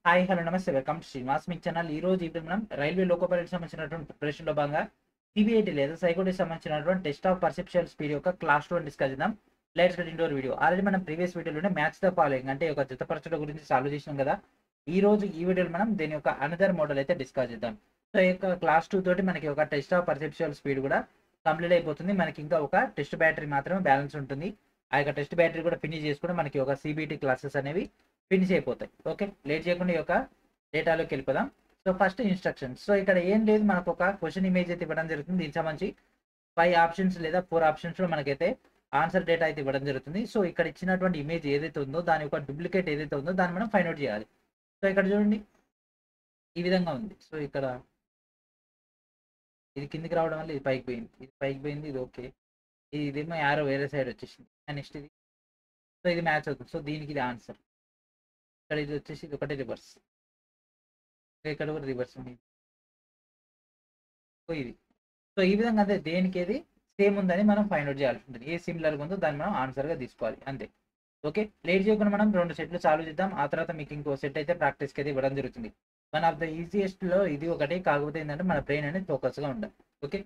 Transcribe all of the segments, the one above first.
Hi hello నమస్తే welcome to Srinivas me channel. ఈ రోజు ఇప్పుడు మనం రైల్వే లోకో పైలట్ సంబంధించినటువంటి ప్రిపరేషన్లో భాగంగా సిబిఐటి లేదా సైకోటి సంబంధించినటువంటి టెస్ట్ ఆఫ్ పర్సెప్షన్ స్పీడ్ యొక్క క్లాస్ 2 డిస్కస్ చేద్దాం. Let's get into video. Already మనం ప్రీవియస్ వీడియోలోనే మ్యాచ్ ద ఫాలోయింగ్ అంటే ఒక జతపరచడం గురించి సాల్వ్ చేసినాం కదా. ఈ రోజు ఈ వీడియోలో మనం దీని యొక్క అనదర్ మోడల్ అయితే డిస్కస్ చేద్దాం. సో ఈ యొక్క క్లాస్ 2 తోటి మనకి ఒక టెస్ట్ ఆఫ్ పర్సెప్షన్ స్పీడ్ కూడా కంప్లీట్ అయిపోతుంది. మనకి ఇంకా ఒక టెస్ట్ బ్యాటరీ మాత్రమే బ్యాలెన్స్ ఉంటుంది. ఆ యొక్క టెస్ట్ బ్యాటరీ కూడా ఫినిష్ చేసుకుంటే మనకి ఒక సిబిఐటి క్లాసెస్ అనేవి ఫినిష్ అయిపోతాయి. ఓకే, లేట్ చేయకుండా ఈ యొక్క డేటాలోకి వెళ్ళిపోదాం. So first instructions. సో ఇక్కడ ఏం లేదు, మనకు ఒక క్వశ్చన్ ఇమేజ్ అయితే ఇవ్వడం జరుగుతుంది. దీనికి సంబంధించి 5 ఆప్షన్స్ లేదా 4 ఆప్షన్స్ లో మనకైతే ఆన్సర్ డేటా అయితే ఇవ్వడం జరుగుతుంది. సో ఇక్కడ ఇచ్చినటువంటి ఇమేజ్ ఏదైతే ఉందో దాని యొక్క డూప్లికేట్ ఏదైతే ఉందో దాన్ని మనం ఫైండ్ అవుట్ చేయాలి. సో ఇక్కడ చూడండి ఈ విధంగా ఉంది. సో ఇక్కడ ఇది కిందికి రావడం వల్ల ఇది పైకి పోయింది, ఇది పైకి పోయింది, ఇది ఓకే, ఇదేమో యారో వేరే సైడ్ వచ్చేసింది. నెక్స్ట్ ఇది, సో ఇది మ్యాచ్ అవుతుంది. సో దీనికి ఇది ఆన్సర్. ఇక్కడ ఇది వచ్చేసి ఇది ఒకటే రివర్స్, ఇక్కడ కూడా రివర్స్ ఉంది. సో ఇది, సో ఈ విధంగా అదే దేనికి ఏది సేమ్ ఉందని మనం ఫైండ్ అవుట్ చేయాల్సి ఉంటుంది. ఏ సిమిలర్గా ఉందో దాన్ని మనం ఆన్సర్గా తీసుకోవాలి అంతే. ఓకే, లేట్ చేయకుండా మనం 2 సెట్లు చాలు చేద్దాం. ఆ తర్వాత మీకు ఇంకో సెట్ అయితే ప్రాక్టీస్కి అయితే ఇవ్వడం జరుగుతుంది. వన్ ఆఫ్ ద ఈజియెస్ట్లో ఇది ఒకటి, కాకపోతే ఏంటంటే మన బ్రెయిన్ అనేది ఫోకస్గా ఉండాలి. ఓకే,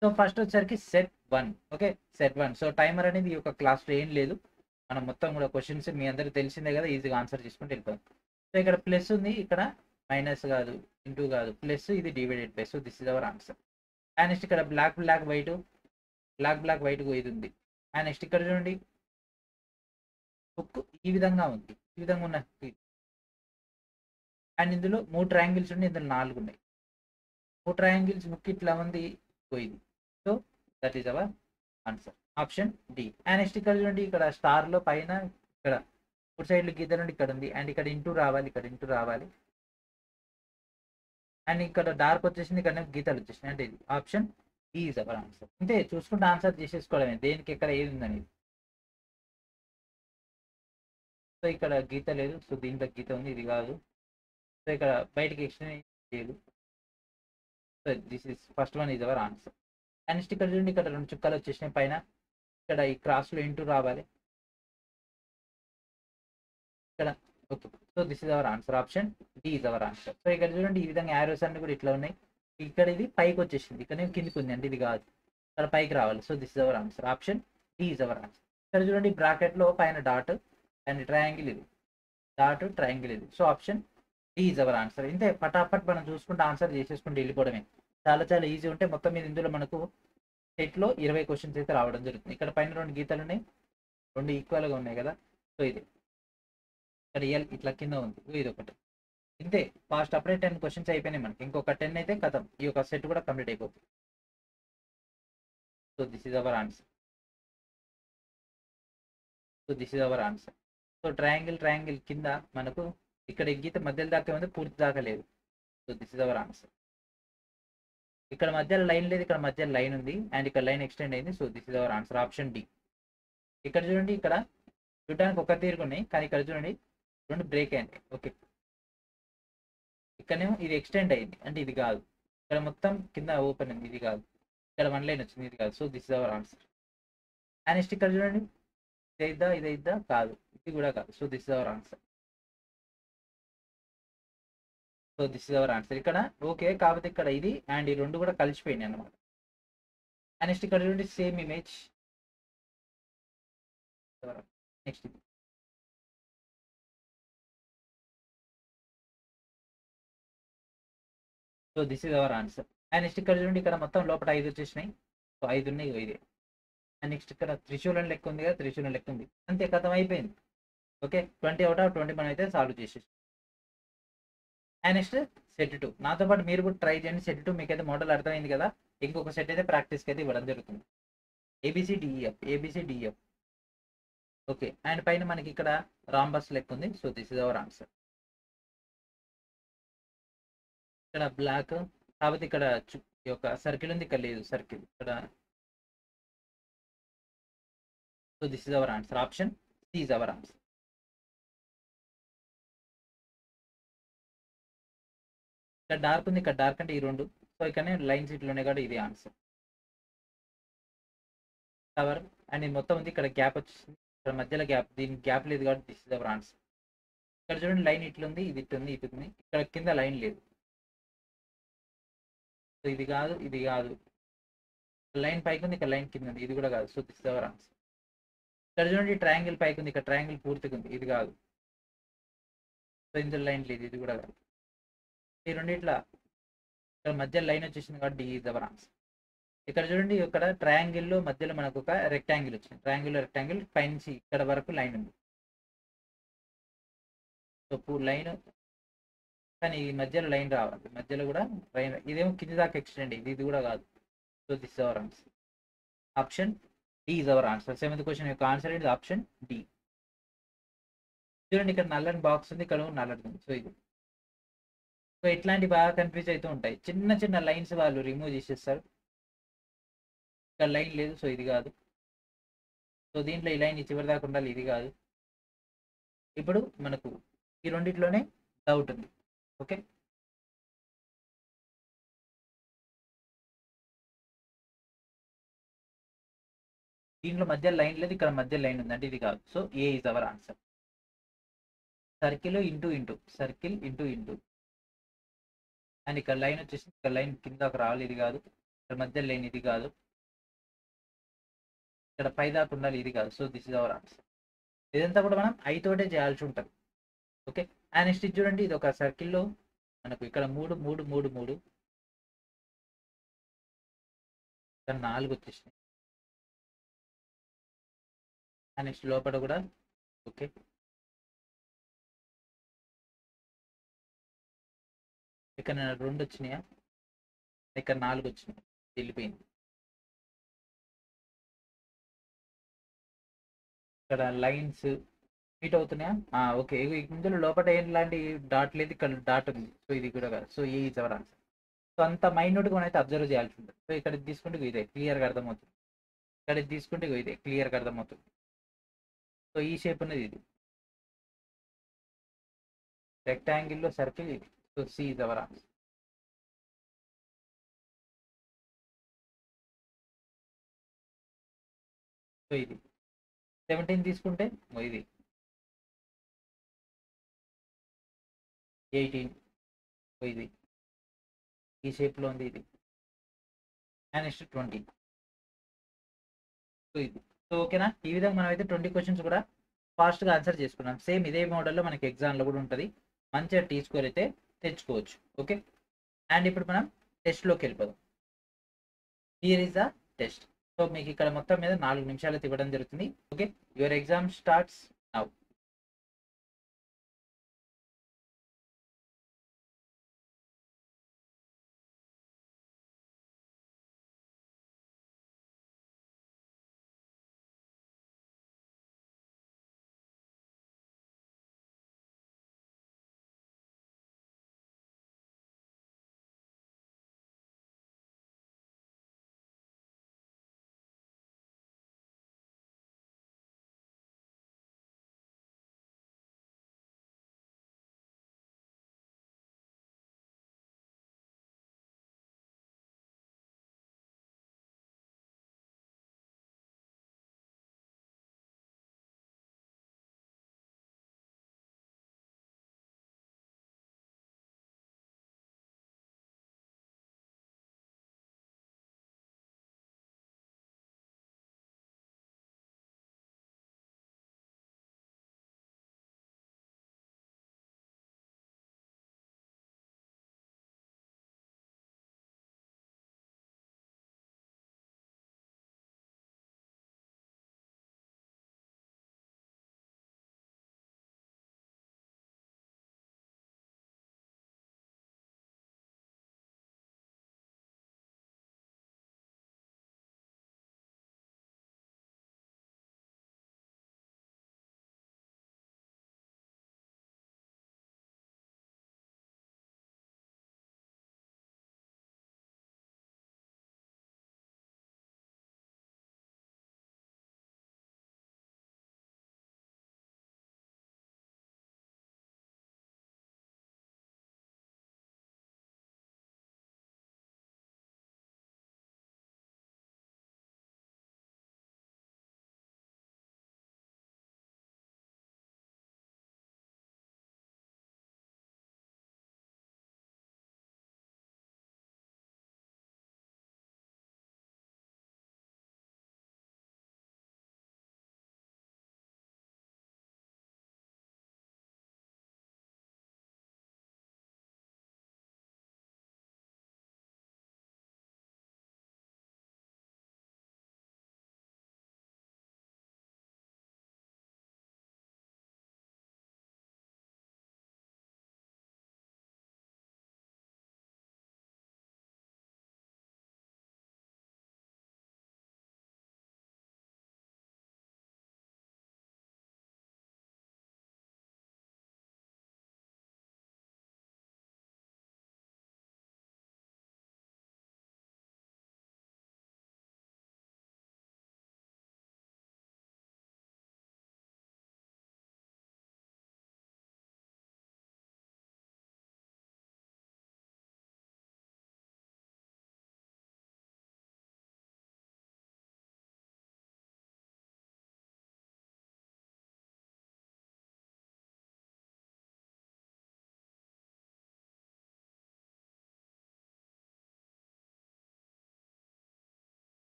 సో ఫస్ట్ వచ్చేసరికి set 1. Okay, set 1. So timer అనేది ఈ యొక్క క్లాస్లో ఏం లేదు, మనం మొత్తం కూడా క్వశ్చన్స్ మీ అందరికి తెలిసిందే కదా, ఈజీగా ఆన్సర్ చేసుకుంటూ వెళ్ళిపోతాం. సో ఇక్కడ ప్లస్ ఉంది, ఇక్కడ మైనస్ కాదు, ఇంటూ కాదు, ప్లస్, ఇది divided by. So this is our answer. And next ఇక్కడ black black white, black black white ఇది ఉంది. అండ్ నెక్స్ట్ ఇక్కడ చూడండి హుక్ ఈ విధంగా ఉంది, ఈ విధంగా ఉన్న హుక్. అండ్ ఇందులో 3 ట్రయాంగిల్స్ ఉన్నాయి, ఇందులో 4 ఉన్నాయి. 3 ట్రయాంగిల్స్ హుక్ ఇట్లా ఉంది, ఇది. So that is our answer, option D. And next ఇక్కడ చూడండి, ఇక్కడ స్టార్ లో పైన ఇక్కడ 4 సైడ్లు గీత నుండి ఇక్కడ ఉంది. అండ్ ఇక్కడ ఇంటూ రావాలి, ఇక్కడ ఇంటూ రావాలి. అండ్ ఇక్కడ డార్క్ వచ్చేసింది, ఇక్కడ గీతలు వచ్చేసినాయి. అంటే ఇది ఆప్షన్ ఈ ఈజ్ అవర్ ఆన్సర్. అంతే, చూసుకుంటే ఆన్సర్ చేసేసుకోవడమే, దేనికి ఎక్కడ ఏది ఉందనేది. సో ఇక్కడ గీత లేదు, సో దీంట్లో గీత ఉంది, ఇది కాదు. సో ఇక్కడ బయటికి ఎక్స్టెండ్ లేదు. So this is first one is our answer. And next ఇక్కడ చూడండి, ఇక్కడ 2 చుక్కలు వచ్చేసినాయి పైన, ఇక్కడ ఈ క్రాస్లో ఇంటూ రావాలి ఇక్కడ. Okay, so this is our answer, option D is our answer. సో ఇక్కడ చూడండి ఈ విధంగా యారోస్ అన్ని కూడా ఇట్లా ఉన్నాయి. ఇక్కడ ఇది పైకి వచ్చేసింది, ఇక్కడ కిందికి ఉంది, అంటే ఇది కాదు, ఇక్కడ పైకి రావాలి. So this is our answer, option D is our answer. ఇక్కడ చూడండి బ్రాకెట్ లో పైన డాట్ అండ్ ట్రయాంగిల్ ఇది, డాట్ ట్రయాంగిల్ ఇది. So option D is our answer. ఇంతే, పటాపట్ మనం చూసుకుంటే ఆన్సర్ చేసేసుకుంటే వెళ్ళిపోవడమే. చాలా చాలా ఈజీ ఉంటే మొత్తం మీద ఇందులో మనకు సెట్లో 20 క్వశ్చన్స్ అయితే రావడం జరుగుతుంది. ఇక్కడ పైన 2 గీతలు ఉన్నాయి, 2 ఈక్వల్గా ఉన్నాయి కదా. సో ఇది ఇక్కడ ఎల్ ఇట్లా కింద ఉంది, ఇది ఒకటి. ఇంతే, ఫాస్ట్ అప్పుడే 10 క్వశ్చన్స్ అయిపోయినాయి మనకి. ఇంకొక 10 అయితే కథం, ఈ యొక్క సెట్ కూడా కంప్లీట్ అయిపోతుంది. So this is our answer. So this is our answer. So triangle కింద మనకు ఇక్కడ గీత మధ్యలో దాకా ఉంది, పూర్తి దాకా లేదు. So this is our answer. ఇక్కడ మధ్యలో లైన్ లేదు, ఇక్కడ మధ్యలో లైన్ ఉంది, అండ్ ఇక్కడ లైన్ ఎక్స్టెండ్ అయింది. So this is our answer, option D. ఇక్కడ చూడండి, ఇక్కడ చూడడానికి ఒక తీరుగా ఉన్నాయి, కానీ ఇక్కడ చూడండి 2 బ్రేక్ అయింది. ఓకే, ఇక్కడనేమో ఇది ఎక్స్టెండ్ అయింది, అంటే ఇది కాదు. ఇక్కడ మొత్తం కింద ఓపెన్ ఉంది, ఇది కాదు. ఇక్కడ 1 లైన్ వచ్చింది, ఇది కాదు. So this is our answer. And next ఇక్కడ చూడండి, ఇదైద్దా కాదు, ఇది కూడా కాదు. So this is our answer. So this is our answer. ఇక్కడ ఓకే, కాకపోతే ఇక్కడ ఇది అండ్ ఈ 2 కూడా కలిసిపోయినాయి అనమాట. అండ్ నెక్స్ట్ ఇక్కడ చూడండి సేమ్ ఇమేజ్. నెక్స్ట్ ఇది, so this is our answer. And next ఇక్కడ చూడండి, ఇక్కడ మొత్తం లోపల 5 వచ్చేసినాయి. సో 5 ఉన్నాయి, ఇదే. అండ్ నెక్స్ట్ ఇక్కడ త్రిశూలం లెక్క ఉంది కదా, త్రిశూలం లెక్క ఉంది. అంతే, కథం అయిపోయింది. ఓకే, 20 అవుట్ ఆఫ్ 20 మనం అయితే సాల్వ్ చేసేసి. And next set 2. నాతో పాటు మీరు కూడా ట్రై చేయండి. సెట్ 2 మీకైతే మోడల్ అర్థమైంది కదా. ఇంకొక సెట్ అయితే ప్రాక్టీస్కి అయితే ఇవ్వడం జరుగుతుంది. ఏబిసిడిఈఎఫ్. ఓకే, అండ్ పైన మనకి ఇక్కడ రాంబస్ లెక్క ఉంది. So this is our answer. ఇక్కడ బ్లాక్, కాబట్టి ఇక్కడ ఈ యొక్క సర్కిల్ ఉంది, ఇక్కడ లేదు సర్కిల్ ఇక్కడ. So this is our answer, option C is our answer. ఇక్కడ డార్క్ ఉంది, ఇక్కడ డార్క్ అంటే ఈ 2. సో ఇక్కడనే లైన్స్ ఇట్లా ఉన్నాయి కాబట్టి ఇది ఆన్సర్. కవర్ అండ్ ఇది మొత్తం ఉంది, ఇక్కడ గ్యాప్ వచ్చేసింది, ఇక్కడ మధ్యలో గ్యాప్, దీనికి గ్యాప్ లేదు కాబట్టి దిస్ ఇస్ అవర్ ఆన్సర్. ఇక్కడ చూడండి లైన్ ఇట్లుంది, ఇది ఇట్లుంది, ఇటు ఉంది. ఇక్కడ కింద లైన్ లేదు. సో ఇది కాదు, ఇది కాదు. లైన్ పైకి ఉంది, ఇక్కడ లైన్ కింద ఉంది, ఇది కూడా కాదు. So this is our answer. ఇక్కడ చూడండి ట్రయాంగిల్ పైకి ఉంది, ఇక్కడ ట్రయాంగిల్ పూర్తిగా ఉంది, ఇది కాదు. సో ఇందులో లైన్ లేదు, ఇది కూడా కాదు. ఈ రెండిట్లా ఇక్కడ మధ్య లైన్ వచ్చేసింది కాబట్టి డి ఈజ్ అవర్ ఆన్సర్. ఇక్కడ చూడండి ఇక్కడ ట్రయాంగిల్లో మధ్యలో మనకు ఒక రెక్టాంగిల్ వచ్చింది. ట్రయాంగిల్ రెక్టాంగిల్ పైనుంచి ఇక్కడ వరకు లైన్ ఉంది. సో లైన్, కానీ ఈ మధ్యలో లైన్ రావాలి, మధ్యలో కూడా లైన్. ఇదేమో కింది దాకా ఎక్స్టెండ్, ఇది కూడా కాదు. So this our answer. Option D is our answer. 7th question యొక్క ఆన్సర్ ఏంటి? Option D. చూడండి ఇక్కడ నల్లని బాక్స్ ఉంది, ఇక్కడ నల్లది ఉంది. సో ఇది, సో ఇట్లాంటి బాగా కన్ఫ్యూజ్ అవుతూ ఉంటాయి. చిన్న చిన్న లైన్స్ వాళ్ళు రిమూవ్ చేసేస్తారు. ఇక్కడ లైన్ లేదు, సో ఇది కాదు. సో దీంట్లో ఈ లైన్ చివరి దాకా ఉండాలి, ఇది కాదు. ఇప్పుడు మనకు ఈ రెండిట్లోనే డౌట్ ఉంది. ఓకే, దీంట్లో మధ్య లైన్ లేదు, ఇక్కడ మధ్య లైన్ ఉంది, అంటే ఇది కాదు. So A is our answer. Circle into into, circle into into, and ఇక్కడ లైన్ వచ్చేసి ఇక్కడ లైన్ కిందకు రావాలి, ఇది కాదు. ఇక్కడ మధ్య లైన్, ఇది కాదు. ఇక్కడ పై దాకా ఉండాలి, ఇది కాదు. So this is our answer. ఇదంతా కూడా మనం ఐతోటే చేయాల్సి ఉంటుంది. ఓకే, అండ్ నెక్స్ట్ ఇది చూడండి, ఇది ఒక సర్కిల్లో మనకు ఇక్కడ 3 3 3 3, ఇక్కడ 4 వచ్చేసినాయి. అండ్ నెక్స్ట్ లోపల కూడా ఓకే, ఇక్కడ 2 వచ్చినాయా, ఇక్కడ 4 వచ్చినాయి, వెళ్ళిపోయింది. ఇక్కడ లైన్స్ మీట్ అవుతున్నాయా? ఓకే, ఇందులో లోపల ఏంలాంటి డాట్ లేదు, ఇక్కడ డాట్ ఉంది. సో ఇది కూడా కాదు. So A is our answer. So అంత మైన్యూట్గా మనం అయితే అబ్జర్వ్ చేయాల్సి ఉంటుంది. సో ఇక్కడ తీసుకుంటే ఇదే క్లియర్గా అర్థమవుతుంది, ఇక్కడ తీసుకుంటే ఇదే క్లియర్గా అర్థమవుతుంది. సో ఈ షేప్ ఉన్నది ఇది, రెక్టాంగిల్లో సర్కిల్ ఇది. So C is our answer. So ఇది 17 తీసుకుంటే ఇది 18, సో ఇది ఈ షేప్లో ఉంది, ఇది అండ్ నెక్స్ట్ 20. సో ఇది. సో ఓకేనా, ఈ విధంగా మనం అయితే 20 క్వశ్చన్స్ కూడా ఫాస్ట్గా ఆన్సర్ చేసుకున్నాం. సేమ్ ఇదే మోడల్లో మనకి ఎగ్జామ్లో కూడా ఉంటుంది. మంచిగా టీ స్కోర్ అయితే తెచ్చుకోవచ్చు. ఓకే, అండ్ ఇప్పుడు మనం టెస్ట్లోకి వెళ్ళిపోదాం. Here is the test. So మీకు ఇక్కడ మొత్తం మీద 4 నిమిషాలు అయితే ఇవ్వడం జరుగుతుంది. Okay, your exam starts now.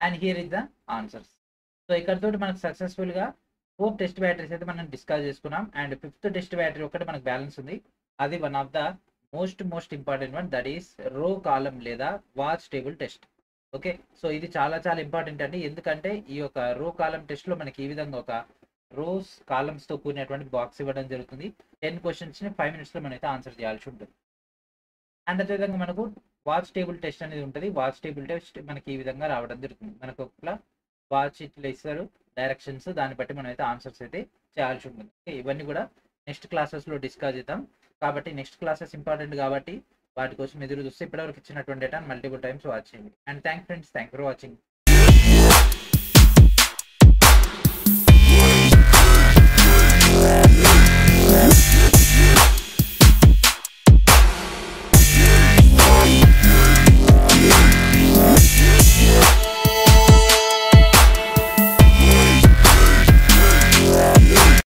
And here is the answers. So ఇక్కడతో మనకు సక్సెస్ఫుల్గా 4 టెస్ట్ బ్యాటరీస్ అయితే మనం డిస్కస్ చేసుకున్నాం. అండ్ 5th టెస్ట్ బ్యాటరీ ఒకటి మనకు బ్యాలెన్స్ ఉంది. అది one of the most important one, that is రో కాలం లేదా watch table test. Okay, so ఇది చాలా చాలా ఇంపార్టెంట్ అండి. ఎందుకంటే ఈ యొక్క రో కాలం టెస్ట్లో మనకి ఈ విధంగా ఒక రోస్ కాలమ్స్తో కూడినటువంటి బాక్స్ ఇవ్వడం జరుగుతుంది. 10 క్వశ్చన్స్ని 5 minutesలో మనం అయితే ఆన్సర్ చేయాల్సి ఉంటుంది. అండ్ అదేవిధంగా మనకు వాచ్ టేబుల్ టెస్ట్ అనేది ఉంటుంది. వాచ్ టేబుల్ టెస్ట్ మనకి ఈ విధంగా రావడం జరుగుతుంది. మనకు ఒక వాచ్ ఇట్లా ఇస్తారు డైరెక్షన్స్, దాన్ని బట్టి మనం అయితే ఆన్సర్స్ అయితే చేయాల్సి ఉంటుంది. ఇవన్నీ కూడా నెక్స్ట్ క్లాసెస్లో డిస్కస్ చేద్దాం. కాబట్టి నెక్స్ట్ క్లాసెస్ ఇంపార్టెంట్ కాబట్టి వాటి కోసం ఎదురు చూస్తే ఇప్పటివరకు ఇచ్చినటువంటి డేటా మల్టిపుల్ టైమ్స్ వాచ్ చేయండి. And thank friends, thank for watching.